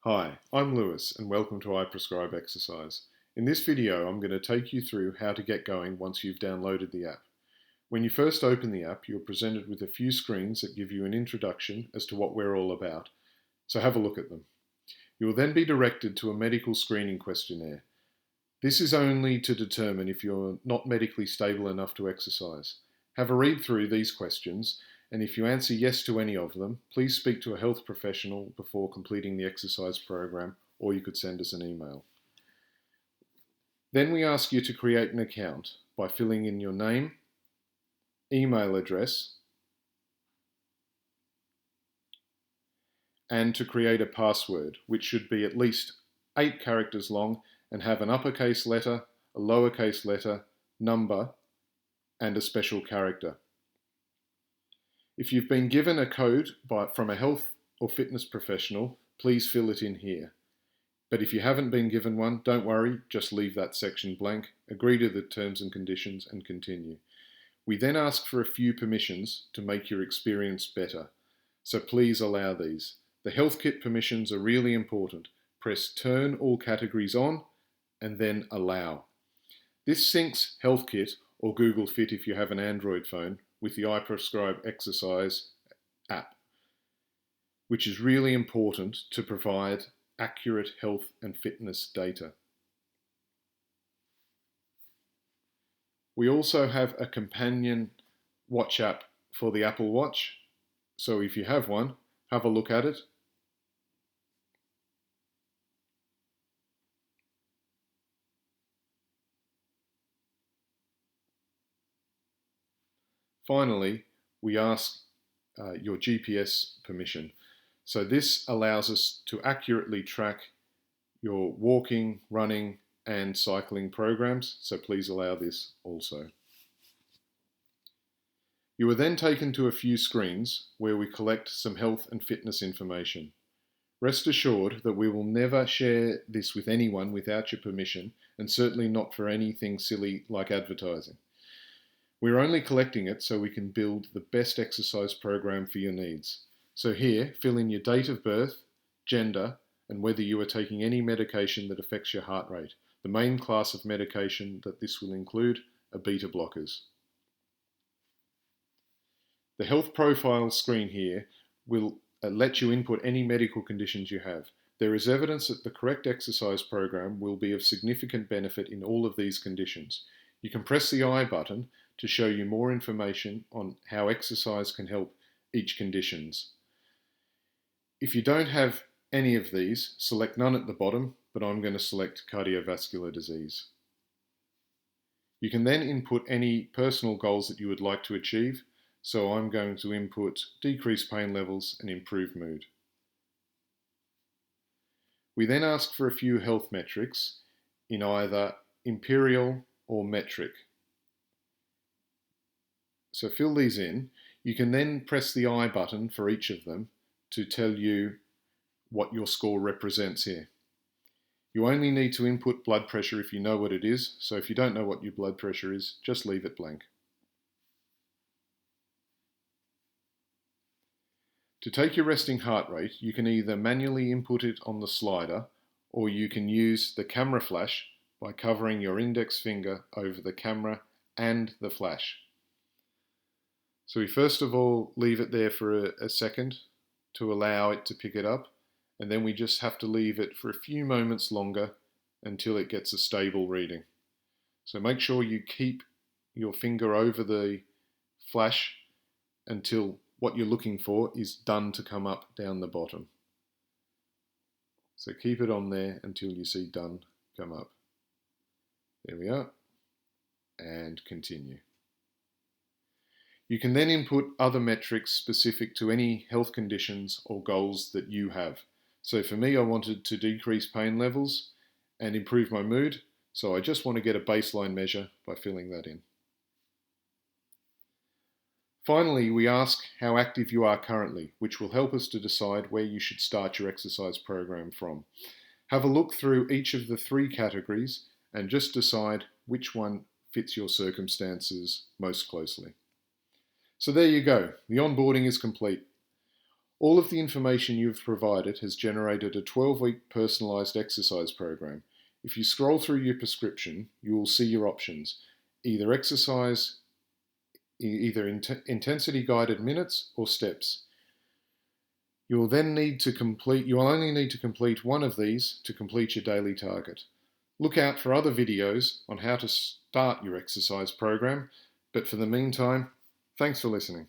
Hi, I'm Lewis and welcome to iPrescribe exercise. In this video I'm going to take you through how to get going once you've downloaded the app. When you first open the app, you're presented with a few screens that give you an introduction as to what we're all about, so have a look at them. You will then be directed to a medical screening questionnaire. This is only to determine if you're not medically stable enough to exercise. Have a read through these questions, and if you answer yes to any of them, please speak to a health professional before completing the exercise program, or you could send us an email. Then we ask you to create an account by filling in your name, email address, and to create a password, which should be at least 8 characters long and have an uppercase letter, a lowercase letter, number, and a special character. If you've been given a code from a health or fitness professional, please fill it in here. But if you haven't been given one, don't worry, just leave that section blank, agree to the terms and conditions and continue. We then ask for a few permissions to make your experience better, so please allow these. The health kit permissions are really important. Press turn all categories on and then allow. This syncs Health Kit or Google Fit if you have an Android phone with the iPrescribe exercise app, which is really important to provide accurate health and fitness data. We also have a companion watch app for the Apple Watch, so if you have one, have a look at it. Finally, we ask your GPS permission. So this allows us to accurately track your walking, running, and cycling programs, so please allow this also. You are then taken to a few screens where we collect some health and fitness information. Rest assured that we will never share this with anyone without your permission, and certainly not for anything silly like advertising. We're only collecting it so we can build the best exercise program for your needs. So here, fill in your date of birth, gender, and whether you are taking any medication that affects your heart rate. The main class of medication that this will include are beta blockers. The health profile screen here will let you input any medical conditions you have. There is evidence that the correct exercise program will be of significant benefit in all of these conditions. You can press the I button to show you more information on how exercise can help each conditions. If you don't have any of these, select none at the bottom, but I'm going to select cardiovascular disease. You can then input any personal goals that you would like to achieve, so I'm going to input decrease pain levels and improve mood. We then ask for a few health metrics in either imperial or metric. So fill these in. You can then press the I button for each of them to tell you what your score represents here. You only need to input blood pressure if you know what it is, so if you don't know what your blood pressure is, just leave it blank. To take your resting heart rate, you can either manually input it on the slider, or you can use the camera flash by covering your index finger over the camera and the flash. So we first of all leave it there for a second to allow it to pick it up, and then we just have to leave it for a few moments longer until it gets a stable reading. So make sure you keep your finger over the flash until what you're looking for is done to come up down the bottom. So keep it on there until you see done come up. There we are, and continue. You can then input other metrics specific to any health conditions or goals that you have. So for me, I wanted to decrease pain levels and improve my mood, so I just want to get a baseline measure by filling that in. Finally, we ask how active you are currently, which will help us to decide where you should start your exercise program from. Have a look through each of the 3 categories and just decide which one fits your circumstances most closely. So there you go, the onboarding is complete. All of the information you've provided has generated a 12-week personalised exercise program. If you scroll through your prescription, you will see your options, either intensity guided minutes or steps. You will only need to complete one of these to complete your daily target. Look out for other videos on how to start your exercise program, but for the meantime, thanks for listening.